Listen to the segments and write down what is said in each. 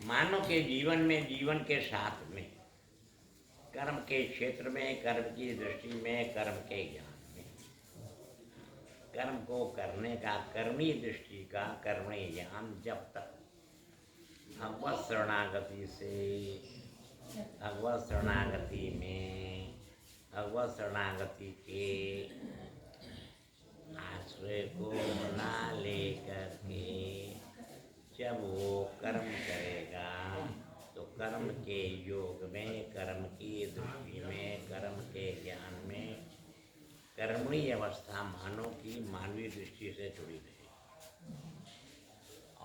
मानव के जीवन में, जीवन के साथ में, कर्म के क्षेत्र में, कर्म की दृष्टि में, कर्म के ज्ञान में, कर्म को करने का, कर्मी दृष्टि का, कर्मी ज्ञान जब तक भगवत शरणागति से, भगवत शरणागति में, भगवत शरणागति के आश्रय को ना लेकर के जब वो कर्म करेगा तो कर्म के योग में, कर्म की दृष्टि में, कर्म के ज्ञान में कर्मणी अवस्था मानव की मानवीय दृष्टि से जुड़ी रहे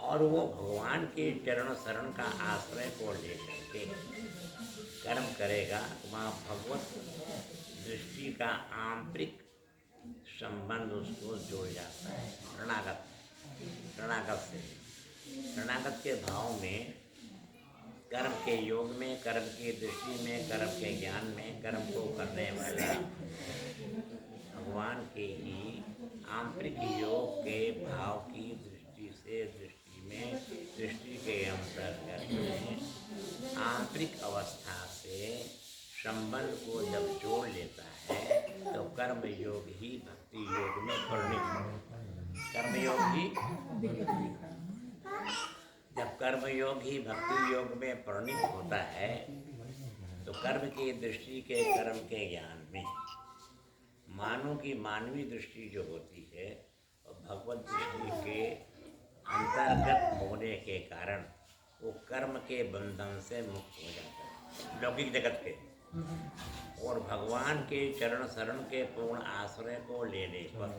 और वो भगवान के चरण शरण का आश्रय को लेकर के कर्म करेगा तो वहाँ भगवत दृष्टि का आंतरिक संबंध उसको जोड़ जाता है। शरणागत, शरणागत से, शरणागत के भाव में, कर्म के योग में, कर्म की दृष्टि में, कर्म के ज्ञान में, कर्म को करने वाले भगवान के ही आंतरिक योग के भाव की दृष्टि से, दृष्टि में, दृष्टि के अंतर्गत में आंतरिक अवस्था से संबंध को जब जोड़ लेता है तो कर्म योग ही भक्ति योग में परिणित, कर्म योग ही, जब कर्म योग ही भक्ति योग में परिणित होता है तो कर्म की दृष्टि के, कर्म के ज्ञान में मानव की मानवीय दृष्टि जो होती है और भगवत दृष्टि के अंतर्गत होने के कारण वो कर्म के बंधन से मुक्त हो जाता है लौकिक जगत के, और भगवान के चरण शरण के पूर्ण आश्रय को लेने पर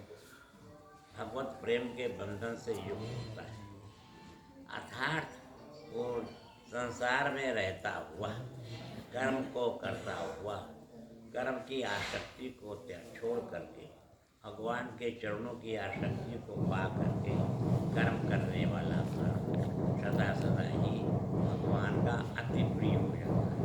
भगवत प्रेम के बंधन से युक्त होता है। अर्थात वो संसार में रहता हुआ, कर्म को करता हुआ, कर्म की आसक्ति को छोड़ करके भगवान के चरणों की आसक्ति को पा करके कर्म करने वाला सदा सदा ही भगवान का अति प्रिय हो जाता है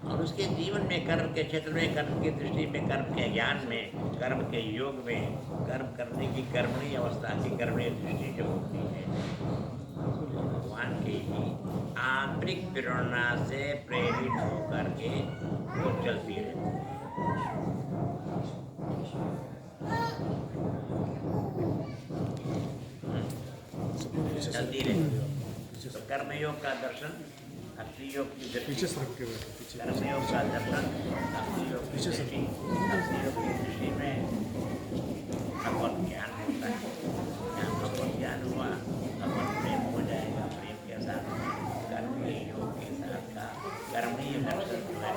और उसके जीवन में, कर्म के क्षेत्र में, कर्म की दृष्टि में, कर्म के ज्ञान में, कर्म के योग में, कर्म करने की कर्मणी अवस्था की कर्मणी दृष्टि जो होती है तो भगवान के ही आंतरिक प्रेरणा से प्रेरित होकर के वो चलती रहती है। चलती रहती तो कर्मयोग का दर्शन, भक्ति योग की दृष्टि, कर्मयोग का दर्शन, भक्ति योग की दृष्टि, भक्ति योग की दृष्टि में भगवत ज्ञान होता है। जहाँ भगवत ज्ञान हुआ, भगवत प्रेम हो जाएगा, प्रेम के साथ कर्म के योग के साथ का कर्मणीय दर्शन जो है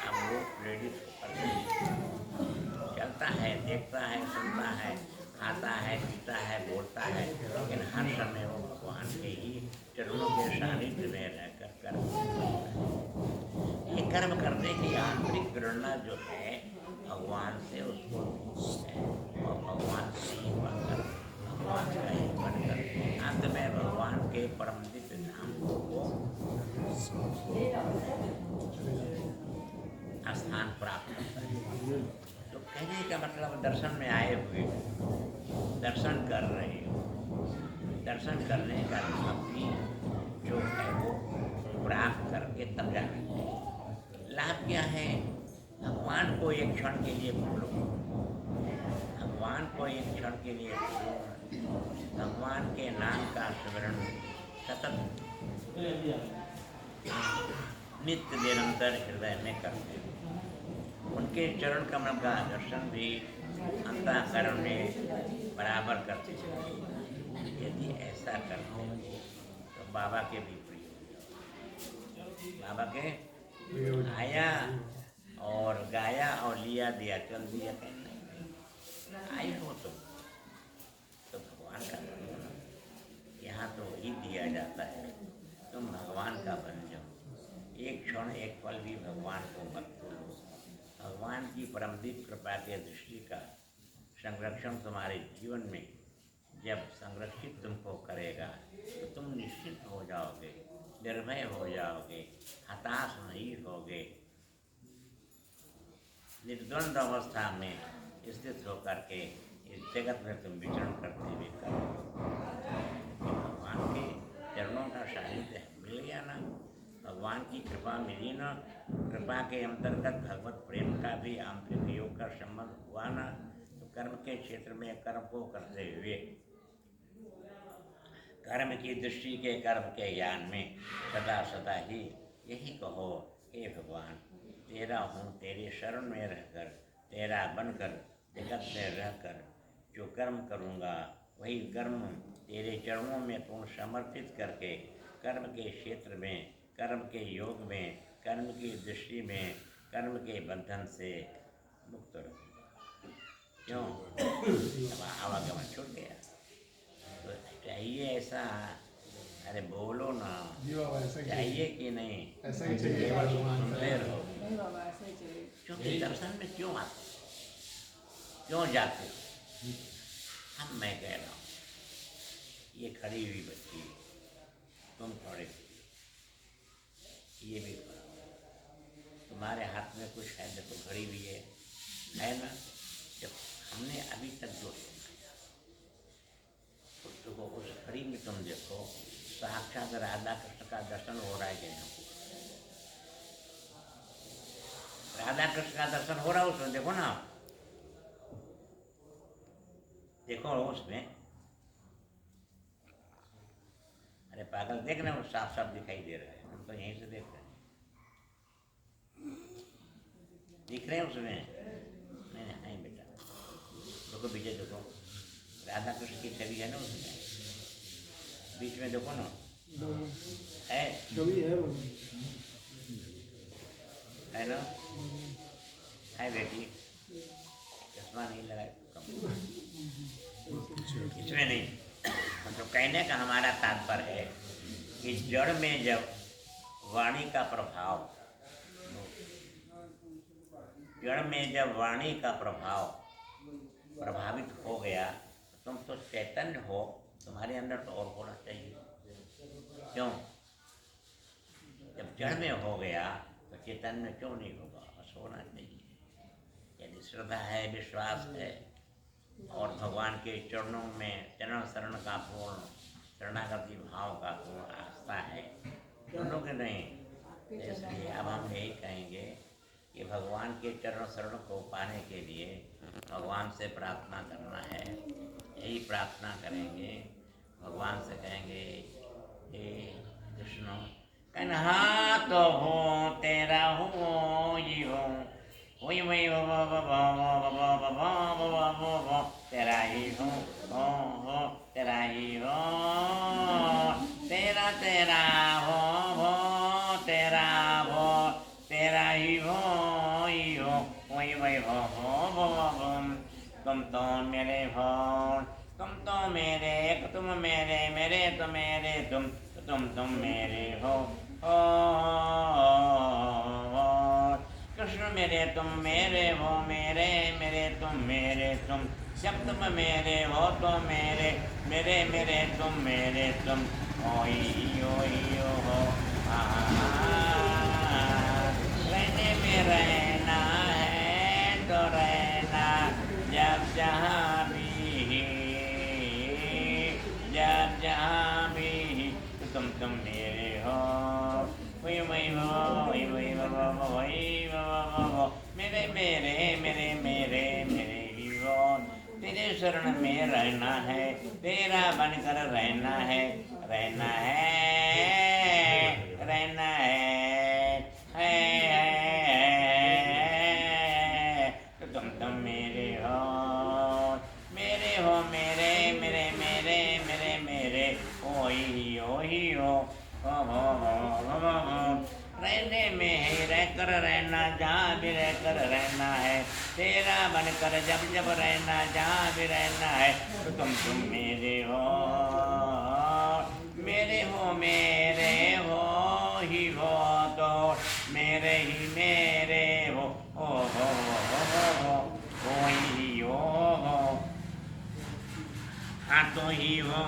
अब वो प्रेरित चलता है, देखता है, सुनता है, खाता है, पीता है, बोलता है, लेकिन हर समय वो भगवान के ही चरणों के सानिध्य में रहकर कर्म करता है। ये कर्म करने की आंतरिक प्रेरणा जो है भगवान से उसको है और भगवान से ही बनकर, भगवान का ही बनकर अंत में भगवान के परम दिव्य धाम को स्थान प्राप्त करता है। तो कहने का मतलब दर्शन में आए हुए, दर्शन कर रहे हो, दर्शन करने का भक्ति जो है वो प्राप्त करके तब जाना। लाभ क्या है? भगवान को एक क्षण के लिए भूलो, भगवान को एक क्षण के लिए भूलो, भगवान के नाम का स्मरण सतत नित्य निरंतर हृदय में करते हो। उनके चरण कमल का दर्शन भी अंतःकरण में बराबर करते चले। यदि ऐसा करते हो तो बाबा के भी प्रिय हो जाओ। बाबा के आया और गाया और लिया दिया, चल दिया, कहना आए हो तो भगवान का बन जाओ। यहाँ तो वही दिया जाता है, तुम भगवान का बन जाओ। एक क्षण एक पल भी भगवान को मत भूलो। भगवान की परमदीप कृपा के दृष्टि का संरक्षण तुम्हारे जीवन में जब संरक्षित तुमको करेगा तो तुम निश्चित हो जाओगे, निर्भय हो जाओगे, हताश नहीं होगे, निर्द्वंद अवस्था में स्थित होकर के इस जगत में तुम विचरण करते हुए करोगे। भगवान के चरणों भगवान की कृपा मिली ना, कृपा के अंतर्गत भगवत प्रेम का भी आंतरिक योग का संबंध हुआ ना, तो कर्म के क्षेत्र में कर्म को करते हुए कर्म की दृष्टि के कर्म के ज्ञान में सदा सदा ही यही कहो, हे भगवान तेरा हूँ, तेरे शरण में रहकर, तेरा बनकर, जगत में रहकर जो कर्म करूँगा वही कर्म तेरे चरणों में पूर्ण समर्पित करके कर्म के क्षेत्र में, कर्म के योग में, कर्म की दृष्टि में, कर्म के बंधन से मुक्त रहूँगा। क्यों? अब आवागमन छूट गया तो चाहिए ऐसा। अरे बोलो ना, चाहिए कि नहीं? ऐसा ही चाहिए। सुनते रहो। क्योंकि दर्शन में क्यों आते, क्यों जाते? अब मैं कह रहा हूँ, ये खड़ी हुई बच्ची, तुम खड़े, ये भी खड़ा, तुम्हारे हाथ में कुछ है, देखो घड़ी भी है ना? जब हमने अभी तक जो देखो उस घड़ी में तुम देखो साक्षात राधा कृष्ण का दर्शन हो रहा है कि नहीं? राधा कृष्ण का दर्शन हो रहा है उसमें, देखो ना, देखो उसमें। अरे पागल, देख रहे हो, साफ साफ दिखाई दे रहा है, हम तो यहीं से देख रहे हैं। दिख रहे हैं उसमें? नहीं नहीं बेटा, देखो पीछे देखो, राधा कृष्ण की छवि है ना उसमें, बीच में देखो ना, है छवि है ना? है बेटी, चश्मा नहीं लगाए इसमें नहीं। तो कहने का हमारा तात्पर्य है कि जड़ में जब वाणी का प्रभाव, जड़ में जब वाणी का प्रभाव प्रभावित हो गया, तुम तो चैतन्य हो, तुम्हारे अंदर तो और होना चाहिए। क्यों? जब जड़ में हो गया तो चैतन्य क्यों नहीं होगा? बस होना चाहिए। यदि श्रद्धा है, विश्वास है और भगवान के चरणों में चरण शरण का पूर्ण शरणागति भाव का पूर्ण आस्था है, दोनों के नहीं। इसलिए अब हम यही कहेंगे कि भगवान के चरण शरण को पाने के लिए भगवान से प्रार्थना करना है। यही प्रार्थना करेंगे, भगवान से कहेंगे, हे कृष्ण कन्हा तो हो तेरा हो ये हो, वही वही तेरा ही हो तेरा ही हो, तेरा तेरा हो तेरा हो, तेरा ही हो वही वही हो। तुम तो मेरे हो, तुम तो मेरे, तुम मेरे, मेरे तो मेरे, तुम मेरे हो कृष्ण मेरे तुम मेरे हो, मेरे मेरे तुम मेरे तुम, जब तुम मेरे हो तो मेरे, मेरे मेरे तुम मेरे तुम, ओई ओई हो। रहने में रहना है तो रहना, जब जहाँ भी, जब जहाँ भी, तुम मेरे हो, वही वही वही वही वही मेरे मेरे मेरे मेरे मेरे ही हो। तेरे शरण में रहना है, तेरा बनकर रहना है, रहना है, रहना है, तो तुम मेरे हो, मेरे हो, मेरे मेरे मेरे मेरे मेरे, ओही ओही हो। रहने में ही रहकर रहना, जहाँ भी रहकर रहना है, तेरा बनकर जब जब रहना, जहाँ भी रहना है, तो तुम मेरे हो, मेरे हो, मेरे हो ही हो, तो मेरे ही मेरे हो ही हो, हाँ तो ही हो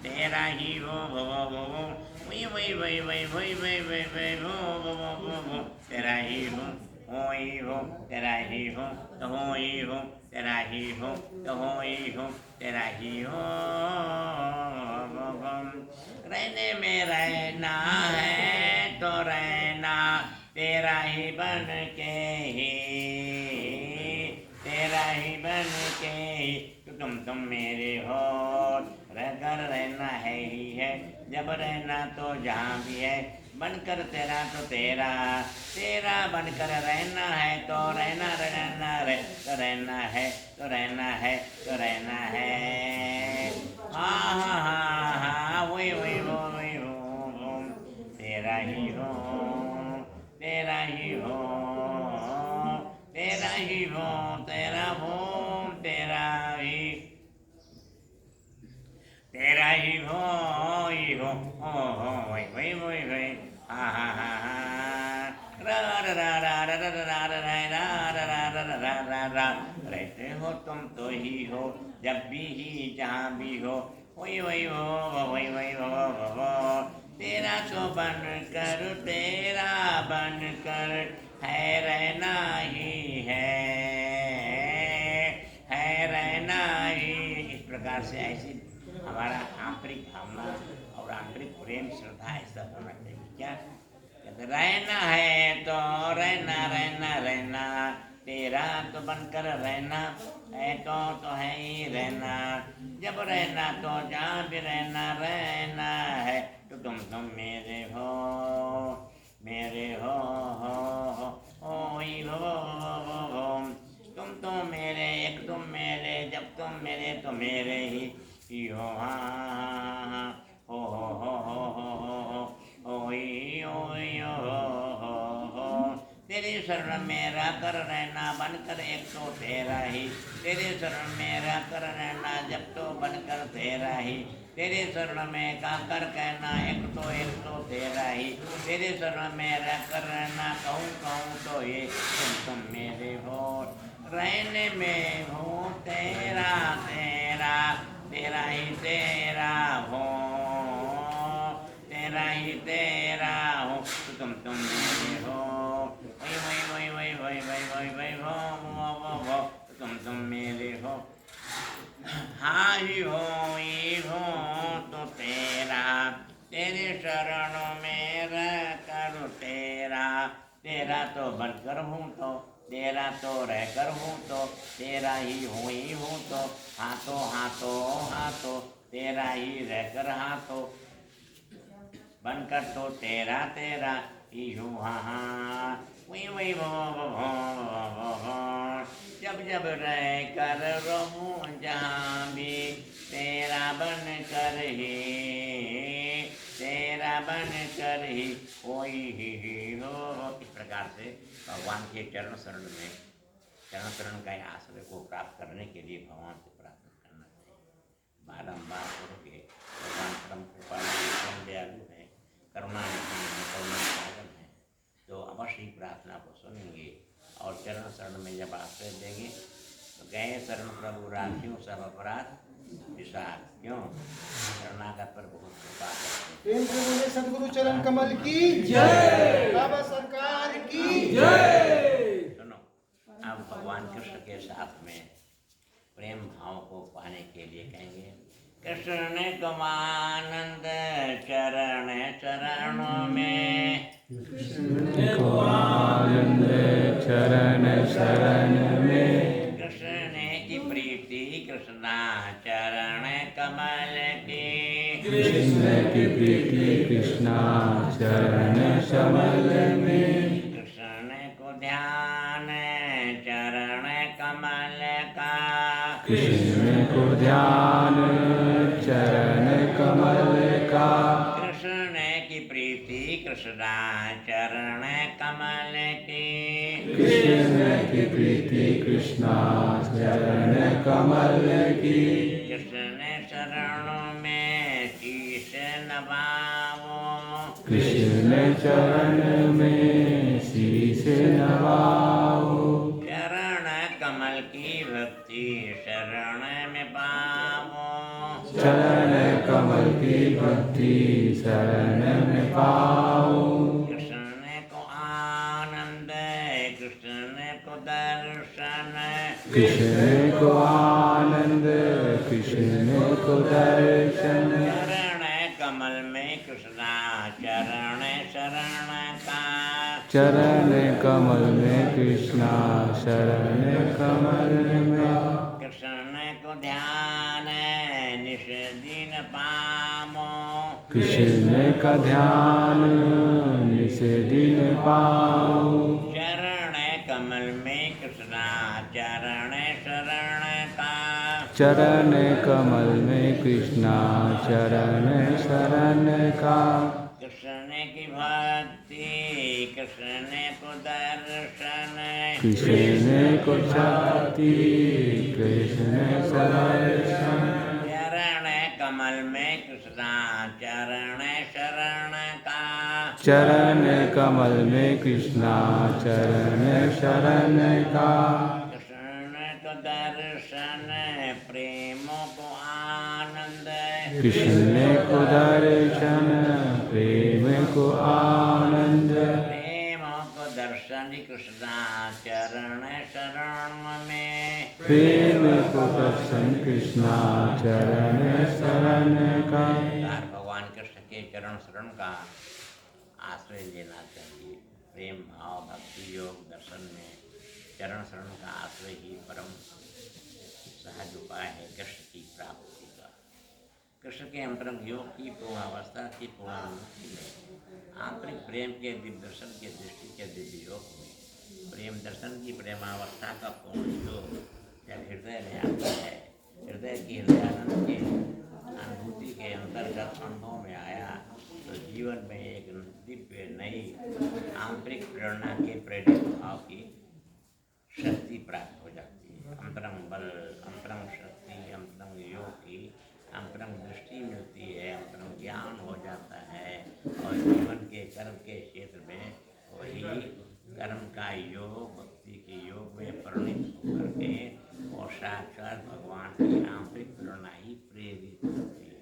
तेरा ही हो, वही वही वही वही वही वही वही वही हो, तेरा ही हो तेरा ही हो, तो हो ही हो तेरा ही हो, तो हो ही हो तेरा ही हो। रहने में रहना है बन के ही, तेरा ही बन के ही, तो तुम मेरे हो, रहकर रहना है ही है, जब रहना तो जहाँ भी है, बनकर तेरा तो तेरा, तेरा बनकर रहना है तो रहना रहना रह तो रहना है तो रहना है तो रहना है। हाँ हाँ हाँ हाँ वही वही वो वही हो, तेरा ही हो, तेरा ही हो, तेरा ही हो, तेरा हो, तेरा ही, तेरा ही हो वही वही वही वही, हा हा हा हा, रा रा रा रा रा रा रा रा रा रा रा रा रा रा रा रा, रहते हो तुम तो ही हो, जब भी ही जहाँ भी हो, वही वही हो वही वही हो, तेरा तो बन कर, तेरा बन कर है रहना ही है रहना ही। इस प्रकार से ऐसी हमारा आंतरिक भावना और आंतरिक प्रेम श्रद्धा ऐसा होना चाहिए। क्या कहते, रहना है तो रहना रहना रहना, तेरा तो बनकर रहना है तो है ही रहना, जब रहना तो जहाँ भी रहना रहना है, तो तुम मेरे हो, मेरे हो ही हो, तुम तो मेरे, एक तुम मेरे, जब तुम मेरे तो मेरे ही हो, हाँ हो ही हो, तेरे शरण मेरा कर रहना, बनकर एक तो तेरा ही, तेरे शरण मेरा कर रहना, जब तो बनकर तेरा ही, तेरे शरण में का कर कहना, एक तो तेरा ही, तेरे शरण मेरा कर रहना, कहूँ तो ये तुम मेरे हो, रहने में हो तेरा तेरा, तेरा ही तेरा हो, तेरा ही तेरा हो, तो तुम मेरे हो, वही वही वही वही वही वही वही वही हो, तुम मेरे हो, हाँ ही हो तो तेरा, तेरे शरणों में रह कर तेरा, तेरा तो बनकर हूँ तो, तेरा तो रहकर हूँ तो, तेरा ही हूँ तो, हाथों तेरा ही रहकर हाथों, बनकर तो तेरा तेरा ही हूँ, हाँ वही वही जब रह कर रहूँ जहाँ भी, तेरा बन कर ही, तेरा बन कर ही कोई ही हो। इस प्रकार से भगवान के चरण शरण में, चरण शरण का आश्रय को प्राप्त करने के लिए भगवान से प्रार्थना करना चाहिए। बारम्बार करोगे, भगवान परम कृपालु दयालु है, करुणा सागर है, तो अवश्य ही प्रार्थना को सुनेंगे और चरण शरण में जब आश्रय देंगे तो गए शरण प्रभु राखियों सब अपराध विषाद, क्यों शरणागत पर बहुत कृपा करते हैं। सदगुरु चरण कमल की जय, बाबा सरकार की जय। सुनो, अब भगवान कृष्ण के साथ में प्रेम भाव को पाने के लिए कहेंगे, कृष्ण तुम आनंद चरण चरणों में, कृष्ण को आनंद चरण शरण में, कृष्ण की प्रीति कृष्णा चरण कमल की, कृष्ण की प्रीति कृष्णा चरण कमल में, कृष्ण को ध्यान चरण कमल का, कृष्ण को ध्यान चरण कमल का, कृष्ण की प्रीति कृष्णा चरण कमल की, कृष्ण की प्रीति कृष्णा चरण कमल की, कृष्ण शरणों में शीश नवाओ, कृष्ण चरण में शीश नवाओ, चरण कमल की भक्ति शरण में पाओ, चरण कमल की भक्ति शरण में पाओ, कृष्ण को आनंद कृष्ण को दर्शन, कृष्ण को आनंद कृष्ण को दर्शन, चरण कमल में कृष्णा चरण शरण का। चरण कमल में कृष्णा शरण कमल में। कृष्ण को ध्यान निश दिन पामो। कृष्ण का ध्यान निस दिन पाओ। चरण कमल में कृष्णा चरण शरण का। चरण कमल में कृष्णा चरण शरण का। कृष्ण की भक्ति कृष्ण को दर्शन। कृष्ण को शक्ति कृष्ण दर्शन। चरण कमल में कृष्णा चरण शरण का। चरण कमल में कृष्णा चरण शरण का। कृष्ण को दर्शन प्रेम को आनंद। कृष्ण को दर्शन प्रेम को आनंद। प्रेम को दर्शन कृष्णा चरण शरण में। प्रेम को दर्शन कृष्णा चरण शरण का। भगवान कृष्ण के चरण शरण का आश्रय लेना चाहिए। प्रेम भाव भक्ति योग दर्शन में चरण शरण का आश्रय ही परम सहज उपाय है कृष्ण की प्राप्ति का। कृष्ण के अंतरंग योग की पूर्णावस्था की पूर्णानुभूति में आंतरिक प्रेम के दिव्य दर्शन के दृष्टि के दिव्य योग में प्रेम दर्शन की प्रेमावस्था का पूर्ण योग जब हृदय में आता है, हृदय की हृदयानंद की अनुभूति के अंतर्गत अनुभव में आया तो जीवन में एक दिव्य नई आंतरिक प्रेरणा के प्रेरित भाव की शक्ति प्राप्त हो जाती है। अंतरंग बल, अंतरंग शक्ति, अंतरंग योग की अंतरंग दृष्टि मिलती है, अंतरंग ज्ञान हो जाता है और जीवन के कर्म के क्षेत्र में वही कर्म का योग भक्ति के योग में परिणित होकर के और साक्षात भगवान की आंतरिक प्रेरणा ही प्रेरित करती है।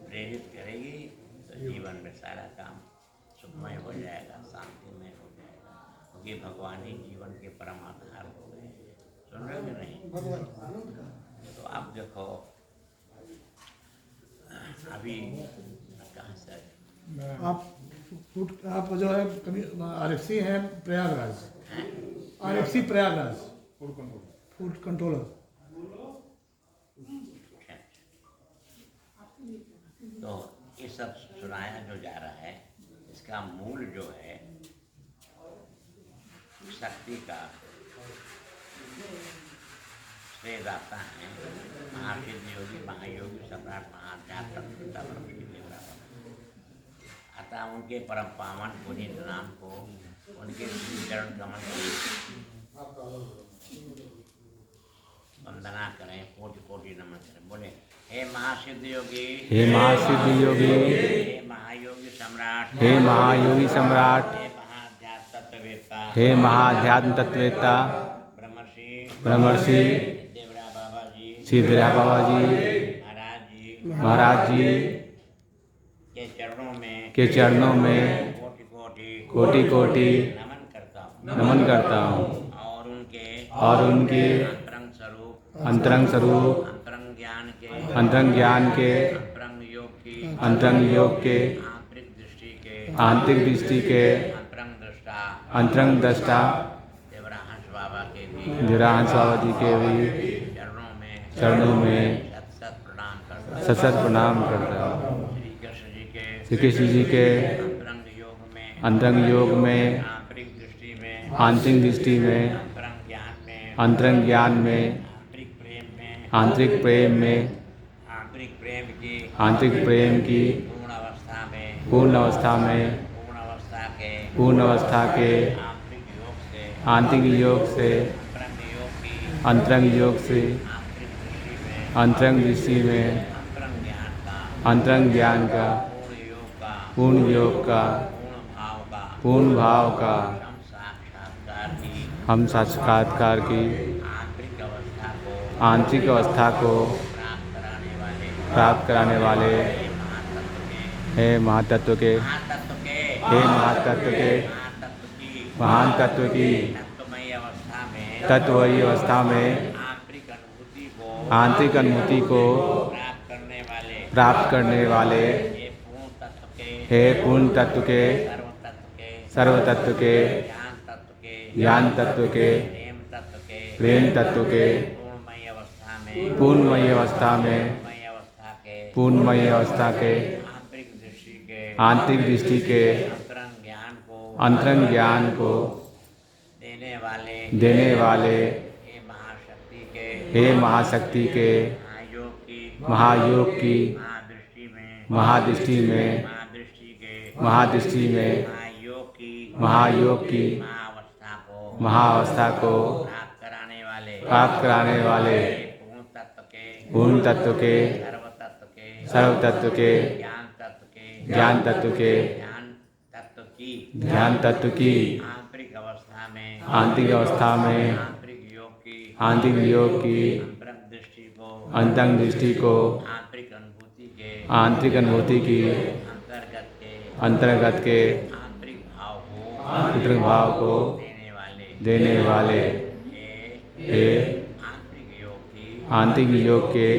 प्रेरित करेगी तो जीवन में सारा काम सुखमय हो जाएगा, शांतिमय हो जाएगा, क्योंकि भगवान ही जीवन के परम आधार हो गए हैं। सुन रहे कि नहीं? तो आप देखो अभी कहाँ से आप जो है कभी आरएफसी है Prayagraj, RFC Prayagraj food controller. तो ये सब सुनाया जो जा रहा है इसका मूल जो है शक्ति का श्रेय दाता है महासिद्ध योगी महायोगी सम्राट महाध्यात्म अतः उनके परम पावन पुनीत नाम को उनके चरण कमल की वंदना करें, कोटि कोटि नमन करें। बोले हे महासिद्ध योगी, हे महासिद्ध योगी, हे महायोगी सम्राट, हे महायोगी सम्राट, हे महाध्यात्म तत्ववेत्ता, हे महाध्यात्म तत्ववेत्ता ब्रह्मर्षि देवरा बाबा जी, सिद्धरा बाबा जी महाराज जी के चरणों में कोटि कोटि नमन करता हूँ और उनके अंतरंग स्वरूप अंतरंग ज्ञान के अंतरंग योग के आंतरिक दृष्टि के अंतरंग दृष्टा देवराहंस बाबा जी के भी चरणों में सत प्रणाम करता हूँ। श्री कृष्ण जी के अंतरंग योग में आंतरिक दृष्टि में अंतरंग ज्ञान में आंतरिक प्रेम में आंतरिक प्रेम की पूर्ण अवस्था में पूर्ण अवस्था के आंतरिक योग से अंतरंग योग से अंतरंग दृष्टि में अंतरंग ज्ञान का पूर्ण योग का पूर्ण भाव का हम साक्षात्कार की आंतरिक अवस्था को प्राप्त कराने वाले हे महातत्व के महान तत्व की तत्वमयी अवस्था में आंतरिक अनुभूति को प्राप्त करने वाले हे पूर्ण तत्व के सर्व तत्व के सर्व तत्व के ज्ञान तत्व के ज्ञान तत्व के प्रेम तत्व के प्रेम तत्व के पूर्णमय अवस्था में पूर्णमय अवस्था के आंतरिक दृष्टि के अंतरंग ज्ञान को देने वाले हे महाशक्ति के महायोग की महादृष्टि में महादृष्टि में महायोग की महाअवस्था को प्राप्त कराने वाले पूर्ण तत्व के सर्व तत्व के ज्ञान तत्व के ध्यान तत्व की आंतरिक अवस्था में आंतरिक योग की अंतरंग दृष्टि को आंतरिक अनुभूति की अंतर्गत के आंतरिक भाव को देने वाले हे आंतरिक योग के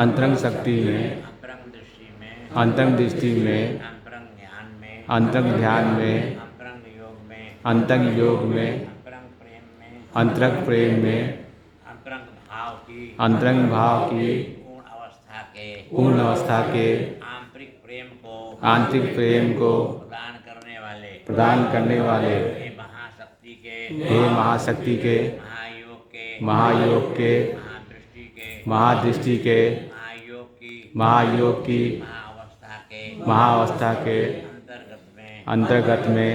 अंतरंग शक्ति में अंतरंग दृष्टि में अंतरंग ध्यान में अंतरंग योग में अंतरंग प्रेम में अंतरंग भाव की पूर्ण अवस्था के आंतरिक प्रेम को प्रदान करने वाले हे महाशक्ति के महायोग के महादृष्टि के महायोग की महाअवस्था के अंतर्गत में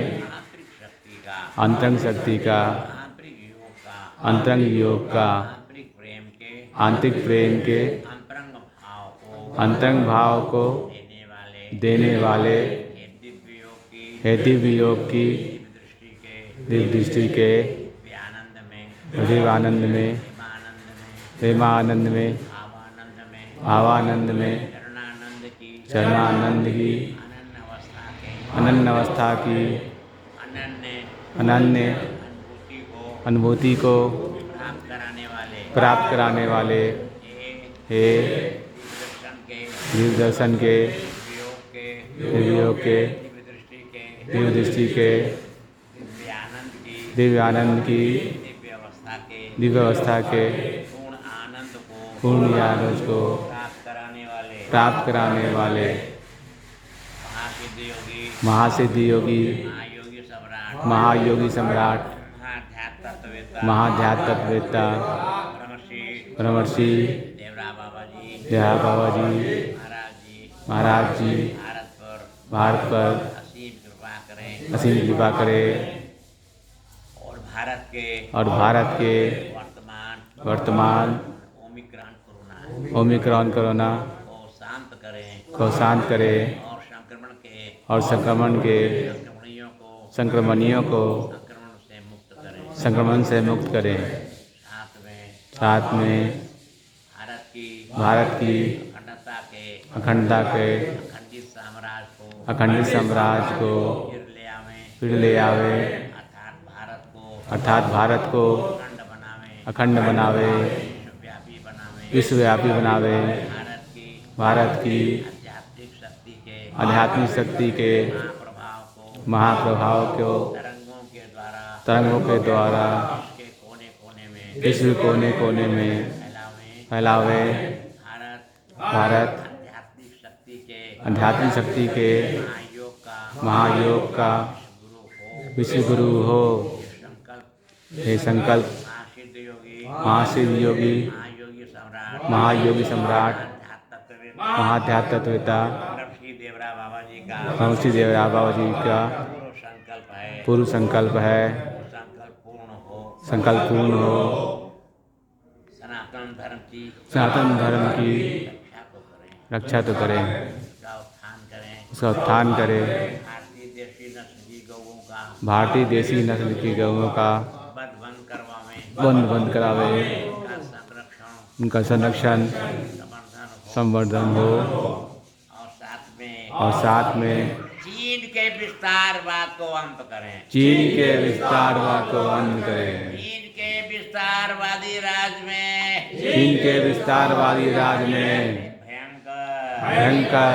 अंतरंग शक्ति का अंतरंग योग का आंतरिक प्रेम के अंतरंग भाव को देने वाले हे दिव्य योग की दिव्य दृष्टि के दिव्यानंद में प्रेमानंद में भावानंद में चरणानंद की अनन्य अवस्था की अनन्य अनुभूति को प्राप्त कराने वाले हे दिव्य दर्शन के दिव्य योग के दिव्य दृष्टि के दिव्य आनंद की दिव्य अवस्था के पूर्ण आनंद को प्राप्त कराने वाले महासिद्धि योगी महायोगी सम्राट महाध्यात्मवेत्ता ब्रह्मर्षि देवरा बाबा जी महाराज जी भारत पर असीम कृपा करे और भारत के वर्तमान ओमिक्रॉन कोरोना को शांत करे और संक्रमण के संक्रमणियों को संक्रमण से मुक्त करें। साथ में भारत की अखंडता के अखंडित साम्राज्य को फिर ले आवे अर्थात भारत को अखंड बनावे विश्वव्यापी बनावे भारत की आध्यात्मिक शक्ति के महाप्रभाव को तरंगों के द्वारा विश्व कोने कोने में फैलावे भारत आध्यात्मिक शक्ति के महायोग का विश्व गुरु हो। हे संकल्प महासिद्ध योगी महायोगी सम्राट महाध्यात्मवेत्ता ब्रह्मर्षि देवरा बाबा जी का पूर्व संकल्प है संकल्प पूर्ण हो। सनातन धर्म की रक्षा तो करें उसका उत्थान करें। भारतीय देसी नस्ल की गौओं का बंद करावे उनका संरक्षण संवर्धन हो और साथ में चीन के विस्तारवाद को अंत करें। चीन के विस्तारवाद को अंत करें। चीन के विस्तारवादी राज में चीन के विस्तारवादी राज में भयंकर भयंकर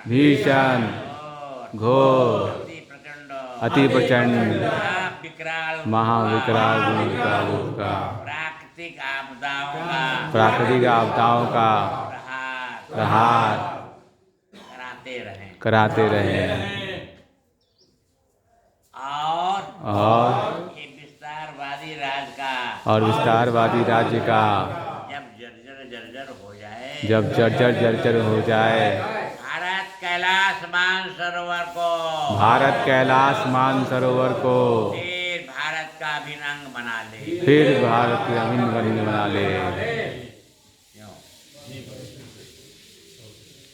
भीषण घोर अति प्रचंड महाविकराल गुणों का प्राकृतिक आपदाओं का प्रहार कराते रहें और ये विस्तारवादी राज का और विस्तारवादी राज्य का जब जर्जर हो जाए भारत कैलाश मानसरोवर को फिर भारत का अभिन्न अंग बना ले क्यों?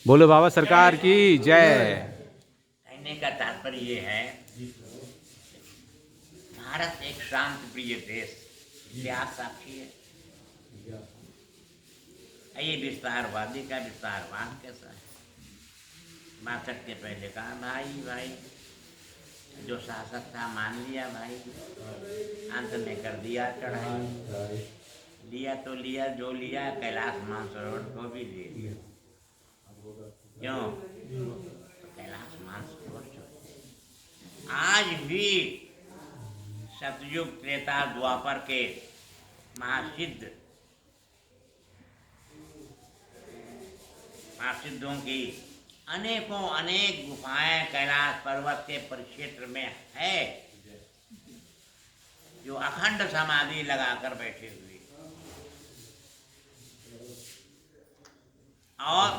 बोलो बाबा सरकार की जय। कहने का तात्पर्य ये है, भारत एक शांति प्रिय देश, इतिहास साक्षी है। ये विस्तारवादी का विस्तारवाद कैसा है? 62 के पहले कहा भाई जो शासक था मान लिया भाई, अंत में कर दिया चढ़ाई, लिया तो लिया, जो लिया कैलाश मानसरोवर को भी ले लिया। क्यों? तो कैलाश मानसरोवर जो आज भी सतयुग त्रेता द्वापर के महासिद्धों की अनेक गुफाएं कैलाश पर्वत के परिक्षेत्र में है, जो अखंड समाधि लगाकर बैठे हुए। और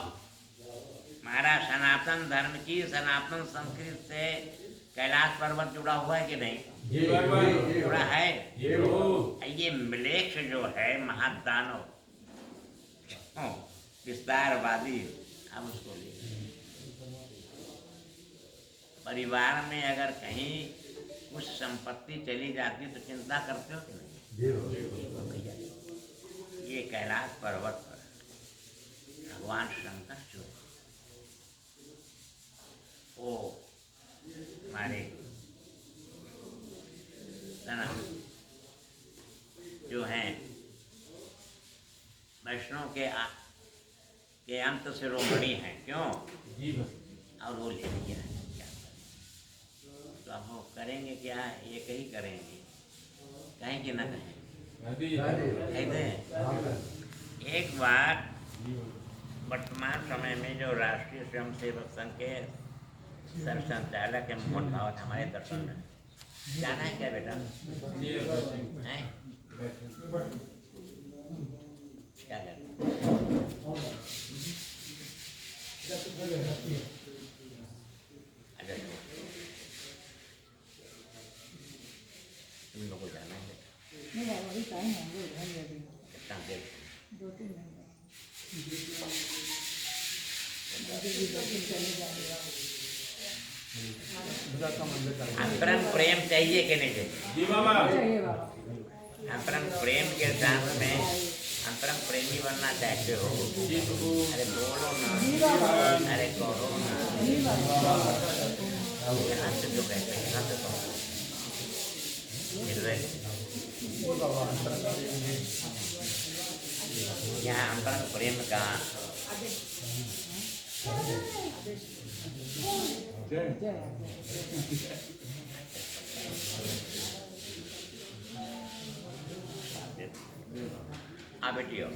हमारा सनातन धर्म की सनातन संस्कृति से कैलाश पर्वत जुड़ा हुआ है कि नहीं? जुड़ा है। ये मलेच्छ जो है महादानव विस्तारवादी, अब उसको ले परिवार में अगर कहीं कुछ संपत्ति चली जाती तो चिंता करते हो कि नहीं? ये कैलाश पर्वत पर भगवान शंकर जो वो हमारे जो हैं वैष्णव के अंत से रोमणी हैं। क्यों? और वो ले लिया है, क्या करें? तो अब वो करेंगे क्या? एक ही करेंगे, कहें कि ना कहें? एक बार वर्तमान समय में जो राष्ट्रीय स्वयंसेवक संघ के सर संचालक है मोहन भागवत हमारे दर्शन में जाना है क्या बेटा? हैं? क्या करना? तुम लोग को जाना है? कितना देर? 2-3 घंटे। अंतरंग प्रेम चाहिए कि नहीं चाहिए? अंतरंग प्रेम के साथ में अंतरंग प्रेमी बनना चाहते हो? अरे बोलो ना, अरे करो ना। यहाँ से जो कहते हैं यहाँ से तो मिल रहे यहाँ अंतरंग प्रेम का बेटियों